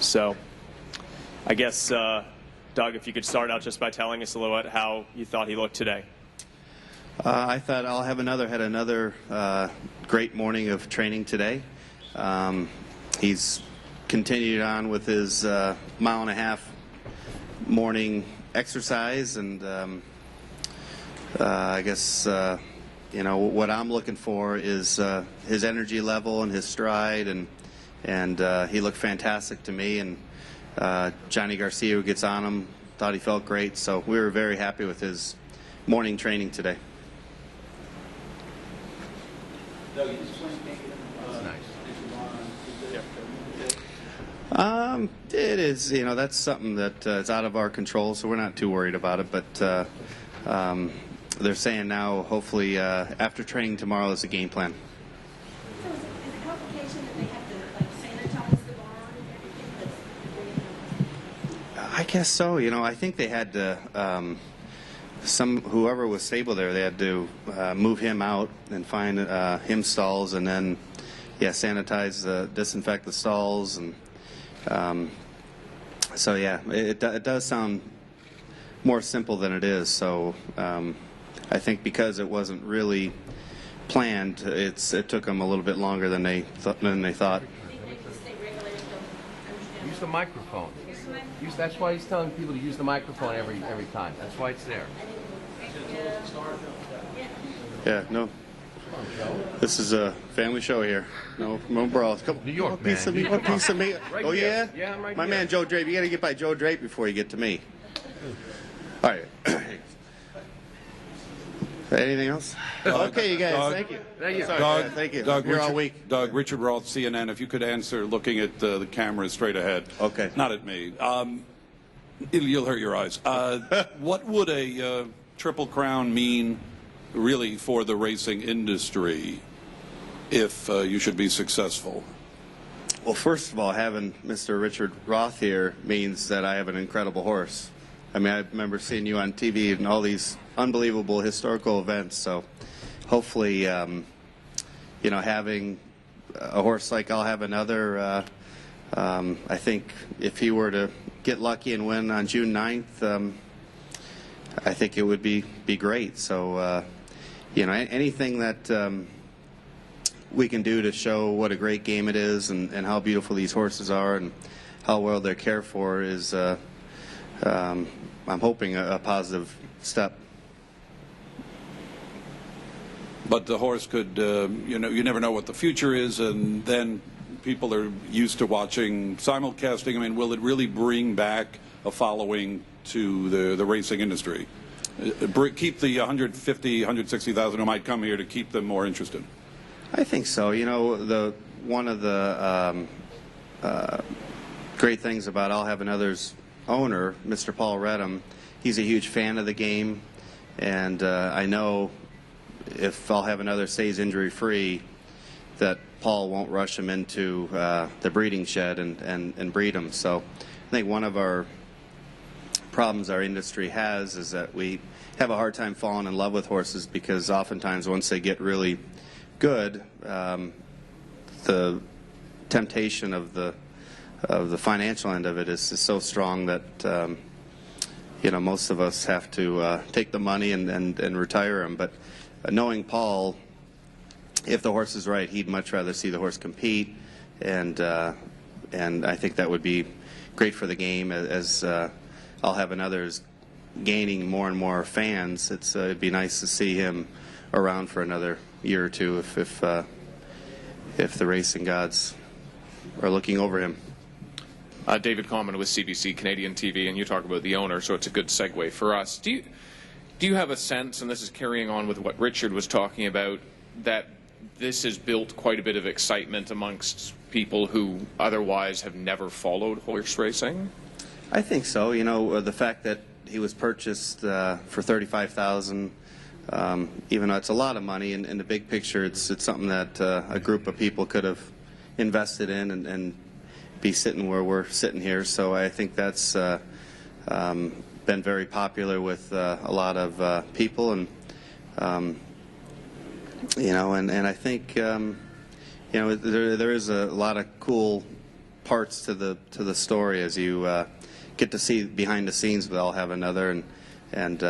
So I guess, Doug, if you could start out just by telling us a little bit how you thought he looked today. I thought had another great morning of training today. He's continued on with his mile-and-a-half morning exercise, and I guess what I'm looking for is his energy level and his stride, and he looked fantastic to me. And Johnny Garcia, who gets on him, thought he felt great. So we were very happy with his morning training today. It is, that's something that is out of our control, so we're not too worried about it. But they're saying now, hopefully, after training tomorrow is the game plan. So is it a complication that they have to sanitize the barn and everything? I guess so. I think they had to. Whoever was stable there, they had to move him out and find him stalls, and then sanitize, disinfect the stalls, and so it does sound more simple than it is. So I think because it wasn't really planned, it took them a little bit longer than they thought. Use the microphone. That's why he's telling people to use the microphone every time. That's why it's there. Yeah, no. This is a family show here. No brawls. Come on. New York, Piece of me. One piece of me. Right Oh, here. yeah? Yeah, I'm right My here. man, Joe Drape. You got to get by Joe Drape before you get to me. All right. Anything else? Okay, you guys. Doug, Thank you. Thank you. Sorry, Doug, yeah, thank you. Doug, Here all Richard, week. Doug, Richard Roth, CNN. If you could answer looking at the camera straight ahead. Okay. Not at me. You'll hurt your eyes. What would a Triple Crown mean really for the racing industry if you should be successful? Well, first of all, having Mr. Richard Roth here means that I have an incredible horse. I mean, I remember seeing you on TV and all these unbelievable historical events. So hopefully, having a horse like I'll have another, I think if he were to get lucky and win on June 9th, I think it would be great. So, anything that we can do to show what a great game it is and how beautiful these horses are and how well they're cared for is, I'm hoping, a positive step. But the horse could, you never know what the future is, and then people are used to watching simulcasting. I mean, will it really bring back a following to the racing industry? Keep the 150, 160,000 who might come here to keep them more interested? I think so. One of the great things about I'll Have Another's owner, Mr. Paul Redham, he's a huge fan of the game, and I know if I'll Have Another stays injury-free, that Paul won't rush him into the breeding shed and breed him. So I think one of our problems our industry has is that we have a hard time falling in love with horses because oftentimes once they get really good, the temptation of the financial end of it is so strong that most of us have to take the money and retire him. But knowing Paul, if the horse is right, he'd much rather see the horse compete, and I think that would be great for the game as I'll Have Another's gaining more and more fans. It'd be nice to see him around for another year or two if the racing gods are looking over him. David Common with CBC Canadian TV, and you talk about the owner, so it's a good segue for us. Do you have a sense, and this is carrying on with what Richard was talking about, that this has built quite a bit of excitement amongst people who otherwise have never followed horse racing? I think so. The fact that he was purchased for $35,000, even though it's a lot of money, in the big picture, it's something that a group of people could have invested in and be sitting where we're sitting here. So I think that's been very popular with a lot of people, and and I think there is a lot of cool parts to the story as you get to see behind the scenes with I'll Have Another, and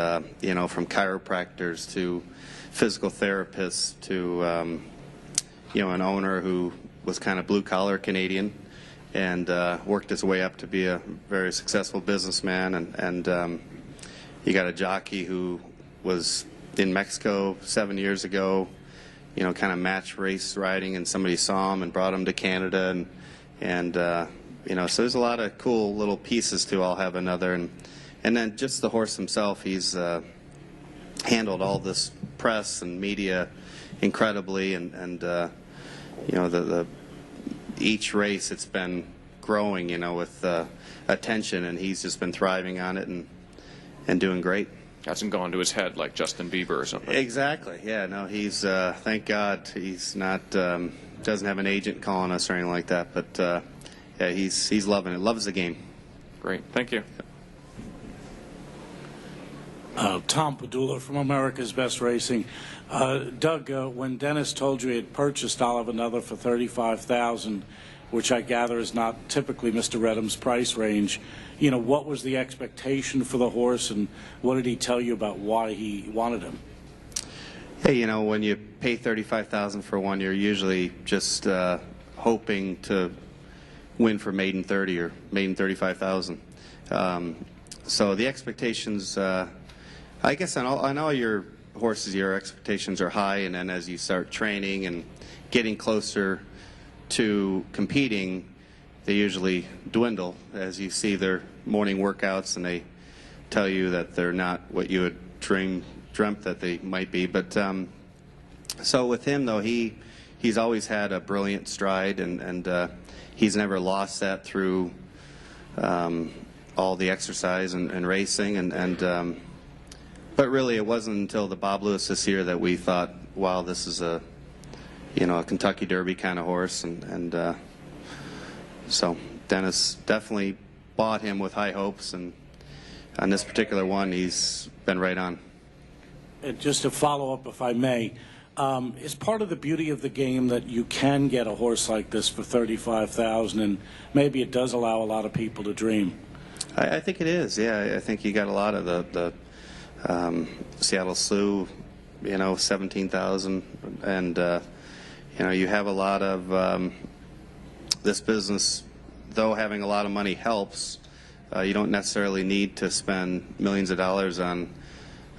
you know, from chiropractors to physical therapists to you know, an owner who was kind of blue-collar Canadian and worked his way up to be a very successful businessman, and you got a jockey who was in Mexico 7 years ago, you know, kind of match race riding, and somebody saw him and brought him to Canada, and you know, so there's a lot of cool little pieces to I'll Have Another, and then just the horse himself. He's handled all this press and media incredibly, and you know, each race it's been growing, you know, with attention, and he's just been thriving on it and doing great. Hasn't gone to his head like Justin Bieber or something. Exactly. Yeah. No, he's thank God he's not doesn't have an agent calling us or anything like that. But yeah, he's loving it. Loves the game. Great. Thank you. Tom Padula from America's Best Racing. Doug, when Dennis told you he had purchased I'll Have Another for $35,000, which I gather is not typically Mr. Redham's price range, you know, what was the expectation for the horse, and what did he tell you about why he wanted him? Hey, you know, when you pay $35,000 for one, you're usually just hoping to win for maiden 30 or maiden 35,000. So the expectations, I guess on all your horses, your expectations are high, and then as you start training and getting closer to competing, they usually dwindle as you see their morning workouts and they tell you that they're not what you had dreamt that they might be. But so with him, though, he's always had a brilliant stride, and he's never lost that through all the exercise and racing, but really it wasn't until the Bob Lewis this year that we thought, wow, this is a Kentucky Derby kind of horse, and so Dennis definitely bought him with high hopes, and on this particular one, he's been right on. And just to follow up, if I may, is part of the beauty of the game that you can get a horse like this for $35,000, and maybe it does allow a lot of people to dream? I think it is. Yeah, I think you got a lot of the Seattle Sioux, 17,000, and you have a lot of this business. Though having a lot of money helps, you don't necessarily need to spend millions of dollars on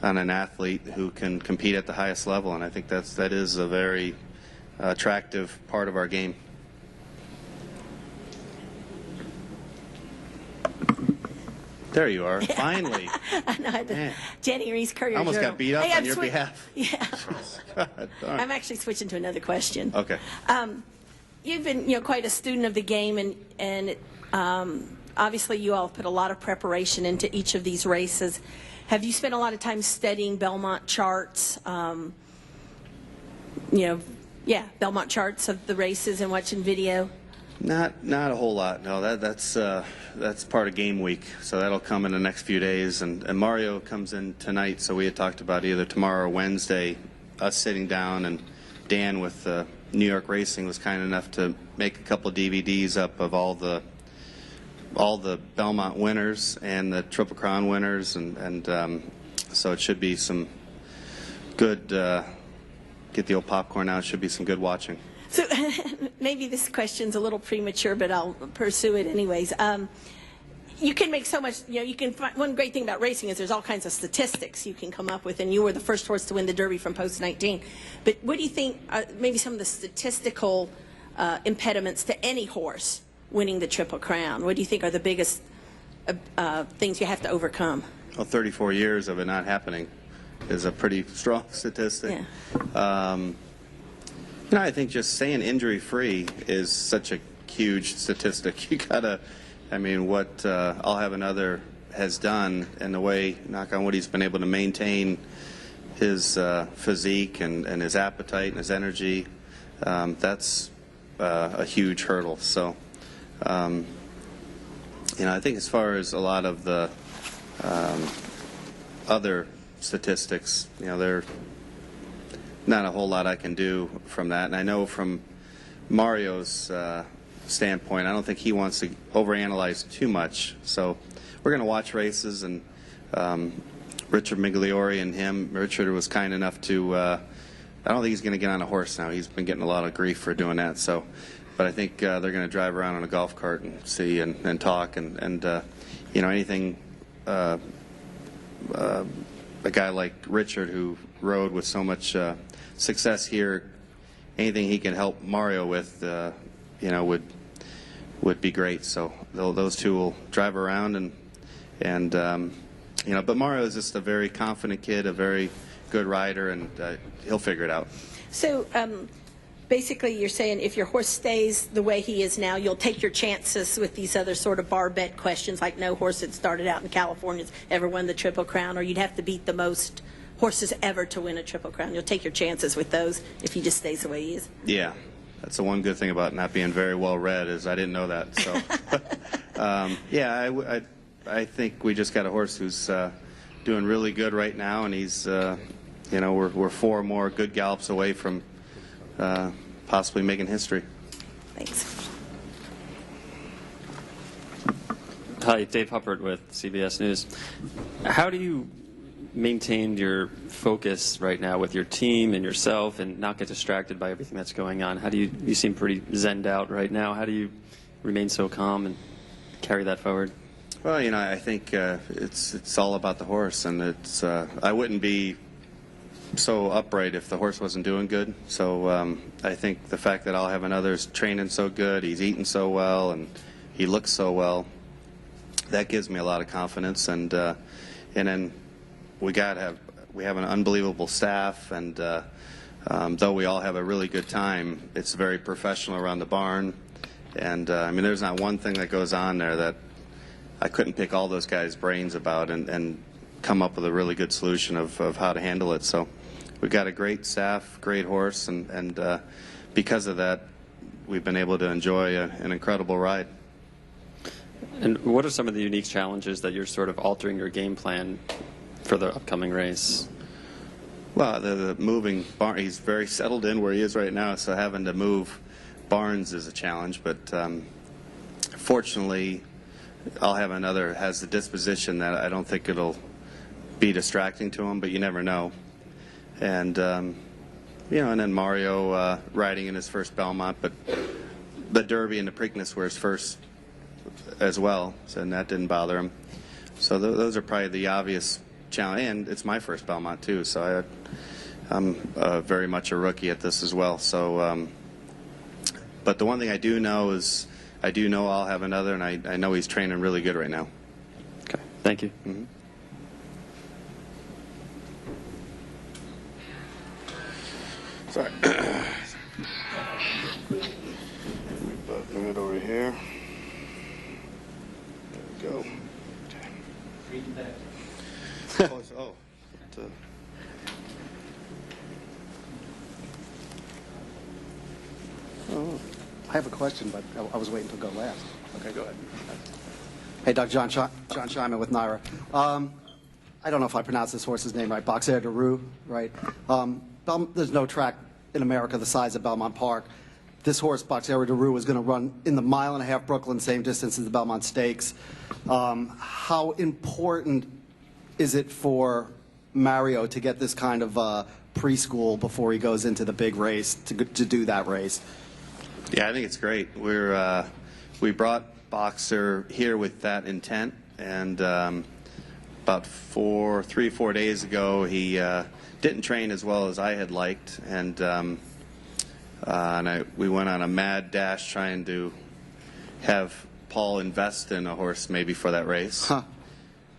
an athlete who can compete at the highest level, and I think that is a very attractive part of our game. There you are, finally. No, Jenny Reese, Courier I almost Journal. got beat up Hey, on your behalf. Yeah. God darn. I'm actually switching to another question. Okay. You've been, quite a student of the game, and obviously you all put a lot of preparation into each of these races. Have you spent a lot of time studying Belmont charts? Belmont charts of the races and watching video. Not a whole lot. No, that's part of game week, so that'll come in the next few days. And Mario comes in tonight, so we had talked about either tomorrow or Wednesday, us sitting down, and Dan with New York Racing was kind enough to make a couple DVDs up of all the Belmont winners and the Triple Crown winners, and so it should be some good. Get the old popcorn out. It should be some good watching. So maybe this question's a little premature, but I'll pursue it anyways. You can make so much, you can find, one great thing about racing is there's all kinds of statistics you can come up with, and you were the first horse to win the Derby from post 19. But what do you think maybe some of the statistical impediments to any horse winning the Triple Crown? What do you think are the biggest things you have to overcome? Well, 34 years of it not happening is a pretty strong statistic. Yeah. I think just saying injury-free is such a huge statistic. You gotta, what I'll Have Another has done, and the way, knock on wood, he's been able to maintain his physique and his appetite and his energy. That's a huge hurdle. So, I think as far as a lot of the other statistics, they're not a whole lot I can do from that. And I know from Mario's standpoint. I don't think he wants to overanalyze too much. So we're going to watch races, and Richard Migliori and him. Richard was kind enough to. I don't think he's going to get on a horse now. He's been getting a lot of grief for doing that. So, but I think they're going to drive around on a golf cart and see and talk and anything. A guy like Richard, who rode with so much success here, anything he can help Mario with, would be great. So those two will drive around but Mario is just a very confident kid, a very good rider, and he'll figure it out. So basically you're saying if your horse stays the way he is now, you'll take your chances with these other sort of bar bet questions, like no horse that started out in California has ever won the Triple Crown, or you'd have to beat the most horses ever to win a Triple Crown. You'll take your chances with those if he just stays the way he is. Yeah. That's the one good thing about not being very well read, is I didn't know that. So, I think we just got a horse who's doing really good right now, and he's, we're 4 more good gallops away from possibly making history. Thanks. Hi, Dave Huppert with CBS News. How do you maintain your focus right now with your team and yourself and not get distracted by everything that's going on? How do you seem pretty zenned out right now. How do you remain so calm and carry that forward? Well, I think it's all about the horse, and it's I wouldn't be so upright if the horse wasn't doing good. So I think the fact that I'll have another's training so good, he's eating so well, and he looks so well, that gives me a lot of confidence. And then we have an unbelievable staff, and though we all have a really good time, it's very professional around the barn. And there's not one thing that goes on there that I couldn't pick all those guys' brains about and come up with a really good solution of how to handle it. So we've got a great staff, great horse, and because of that, we've been able to enjoy an incredible ride. And what are some of the unique challenges that you're sort of altering your game plan for the upcoming race? Well, the moving barn, he's very settled in where he is right now, so having to move barns is a challenge. But fortunately, I'll have another has the disposition that I don't think it'll be distracting to him, but you never know. And and then Mario riding in his first Belmont, but the Derby and the Preakness were his first as well, so that didn't bother him. So those are probably the obvious challenge, and it's my first Belmont too, so I'm very much a rookie at this as well. So, but the one thing I do know is I do know I'll have another, and I know he's training really good right now. Okay, thank you. Mm-hmm. Sorry. Bring it over here. There we go. I have a question, but I was waiting to go last. Okay, go ahead. Hey, Doug, John Scheinman with NYRA. I don't know if I pronounced this horse's name right. Boxer de Rue, right? There's no track in America the size of Belmont Park. This horse, Boxer de Rue, is going to run in the 1.5 mile Brooklyn, same distance as the Belmont Stakes. How important is it for Mario to get this kind of preschool before he goes into the big race to do that race? Yeah, I think it's great. We brought Boxer here with that intent, and about 3 or 4 days ago, he didn't train as well as I had liked, and we went on a mad dash trying to have Paul invest in a horse maybe for that race. Huh.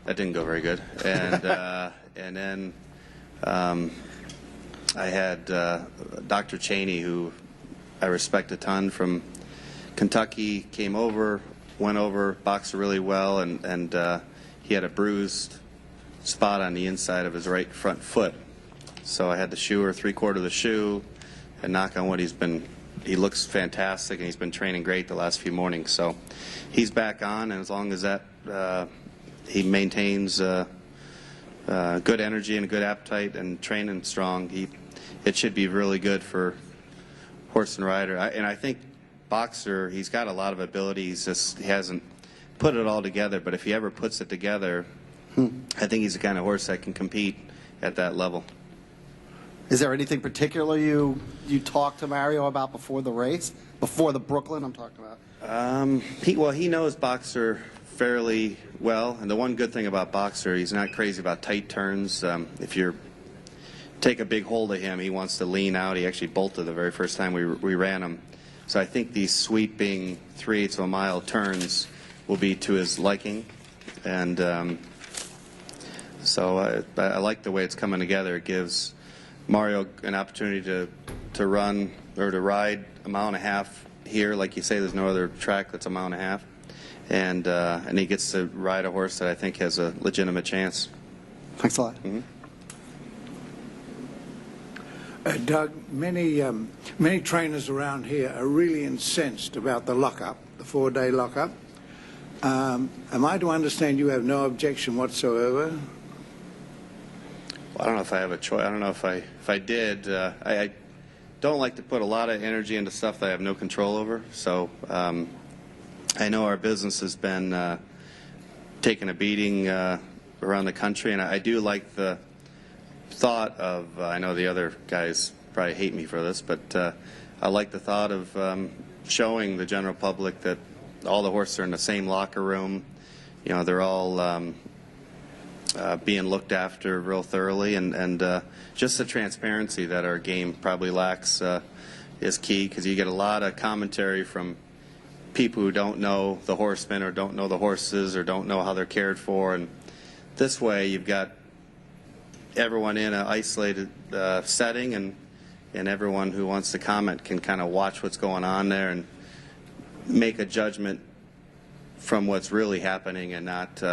That didn't go very good, and and then I had Dr. Cheney, who I respect a ton, from Kentucky, came over, went over Boxer really well, and he had a bruised spot on the inside of his right front foot. So I had the shoer, 3/4 of the shoe, and knock on wood, he looks fantastic, and he's been training great the last few mornings. So he's back on, and as long as that he maintains good energy and a good appetite and training strong, it should be really good for horse and rider. And I think Boxer, he's got a lot of ability. He hasn't put it all together, but if he ever puts it together, I think he's the kind of horse that can compete at that level. Is there anything particular you talked to Mario about before the race? Before the Brooklyn, I'm talking about. He knows Boxer fairly well, and the one good thing about Boxer, he's not crazy about tight turns. If you take a big hold of him, he wants to lean out. He actually bolted the very first time we ran him. So I think these sweeping 3/8 of a mile turns will be to his liking, and so I like the way it's coming together. It gives Mario an opportunity to run or to ride a mile and a half here. Like you say, there's no other track that's a mile and a half. And he gets to ride a horse that I think has a legitimate chance. Thanks a lot. Mm-hmm. Doug, many trainers around here are really incensed about the lockup, the 4-day lockup. Am I to understand you have no objection whatsoever? I don't know if I have a choice. I don't know if I did. I don't like to put a lot of energy into stuff that I have no control over. So I know our business has been taking a beating around the country, and I do like the thought of, I know the other guys probably hate me for this, but I like the thought of showing the general public that all the horses are in the same locker room. You know, they're all being looked after real thoroughly, and just the transparency that our game probably lacks is key, because you get a lot of commentary from people who don't know the horsemen or don't know the horses or don't know how they're cared for, and this way you've got everyone in an isolated setting, and everyone who wants to comment can kind of watch what's going on there and make a judgment from what's really happening, and not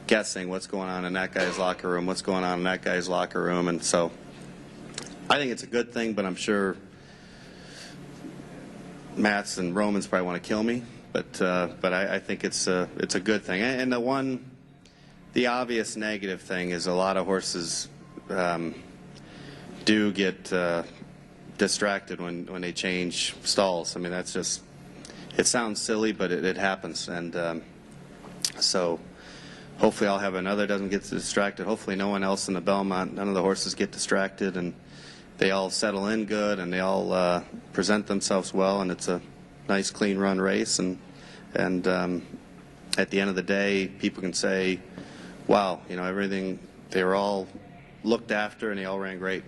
guessing what's going on in that guy's locker room, what's going on in that guy's locker room. And so I think it's a good thing, but I'm sure Mats and Romans probably want to kill me, but I think it's a good thing. And the obvious negative thing is a lot of horses do get distracted when they change stalls. I mean, that's just, it sounds silly, but it happens. And so hopefully I'll have another doesn't get distracted. Hopefully no one else in the Belmont, none of the horses get distracted, and they all settle in good, and they all present themselves well, and it's a nice, clean run race. And at the end of the day, people can say, wow, you know, everything, they were all looked after and they all ran great.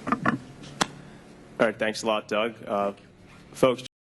All right, thanks a lot, Doug. Folks.